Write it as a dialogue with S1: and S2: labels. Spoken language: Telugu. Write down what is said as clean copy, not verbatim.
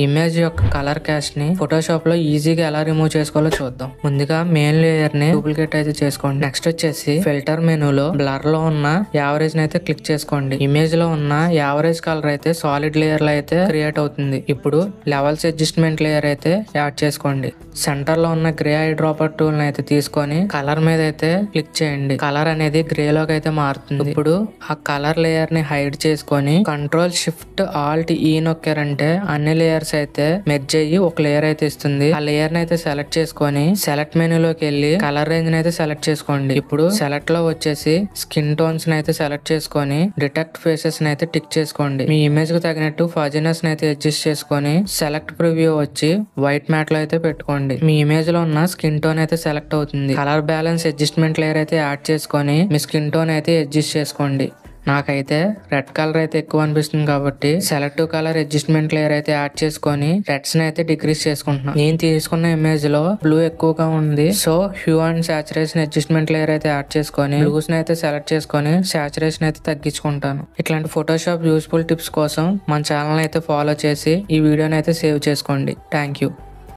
S1: ఇమేజ్ యొక్క కలర్ క్యాస్ట్ ని ఫోటోషాప్ లో ఈజీగా ఎలా రిమూవ్ చేసుకోవాలో చూద్దాం. ముందుగా మెయిన్ లేయర్ ని డూప్లికేట్ అయితే చేసుకోండి. నెక్స్ట్ వచ్చేసి ఫిల్టర్ మెనూలో బ్లర్ లో ఉన్న యావరేజ్ ని అయితే క్లిక్ చేసుకోండి. ఇమేజ్ లో ఉన్న యావరేజ్ కలర్ అయితే సాలిడ్ లేయర్ లో అయితే క్రియేట్ అవుతుంది. ఇప్పుడు లెవెల్స్ అడ్జస్ట్మెంట్ లేయర్ అయితే యాడ్ చేసుకోండి. సెంటర్ లో ఉన్న గ్రే ఐ డ్రాపర్ టూల్ ని అయితే తీసుకొని కలర్ మీద అయితే క్లిక్ చేయండి. కలర్ అనేది గ్రే లోకి అయితే మారుతుంది. ఇప్పుడు ఆ కలర్ లేయర్ ని హైడ్ చేసుకొని కంట్రోల్ షిఫ్ట్ ఆల్ట్ ఈ నొక్కారంటే అన్ని లేయర్స్ అయితే మెర్జ్ అయ్యి ఒక లేయర్ అయితే ఇస్తుంది. ఆ లేయర్ ని అయితే సెలెక్ట్ చేసుకొని సెలెక్ట్ మెనూలోకి వెళ్ళి కలర్ రేంజ్ ని అయితే సెలెక్ట్ చేసుకోండి. ఇప్పుడు సెలెక్ట్ లో వచ్చేసి స్కిన్ టోన్స్ ని అయితే సెలెక్ట్ చేసుకొని డిటెక్ట్ ఫేసెస్ ని అయితే టిక్ చేసుకోండి. మీ ఇమేజ్ కు తగినట్టు ఫజినెస్ ని అయితే అడ్జస్ట్ చేసుకొని సెలెక్ట్ ప్రివ్యూ వచ్చి వైట్ మ్యాట్ లో అయితే పెట్టుకోండి. మీ ఇమేజ్ లో ఉన్న స్కిన్ టోన్ అయితే సెలెక్ట్ అవుతుంది. కలర్ బ్యాలెన్స్ అడ్జస్ట్మెంట్ లేయర్ అయితే యాడ్ చేసుకొని మీ స్కిన్ టోన్ అయితే అడ్జస్ట్ చేసుకోండి. నాకైతే రెడ్ కలర్ అయితే ఎక్కువ అనిపిస్తుంది కాబట్టి సెలెక్టివ్ కలర్ అడ్జస్ట్మెంట్ లేయర్ అయితే యాడ్ చేసుకొని రెడ్స్ ని అయితే డిక్రీస్ చేసుకుంటున్నాను. నేను తీసుకున్న ఇమేజ్ లో బ్లూ ఎక్కువగా ఉంది, so hue and saturation adjustment layer అయితే యాడ్ చేసుకొని బ్లూస్ ని అయితే సెలెక్ట్ చేసుకొని సాచురేషన్ అయితే తగ్గించుకుంటాను. ఇట్లాంటి ఫోటోషాప్ యూస్ఫుల్ టిప్స్ కోసం మన ఛానల్ అయితే ఫాలో చేసి ఈ వీడియోని అయితే సేవ్ చేసుకోండి. Thank you.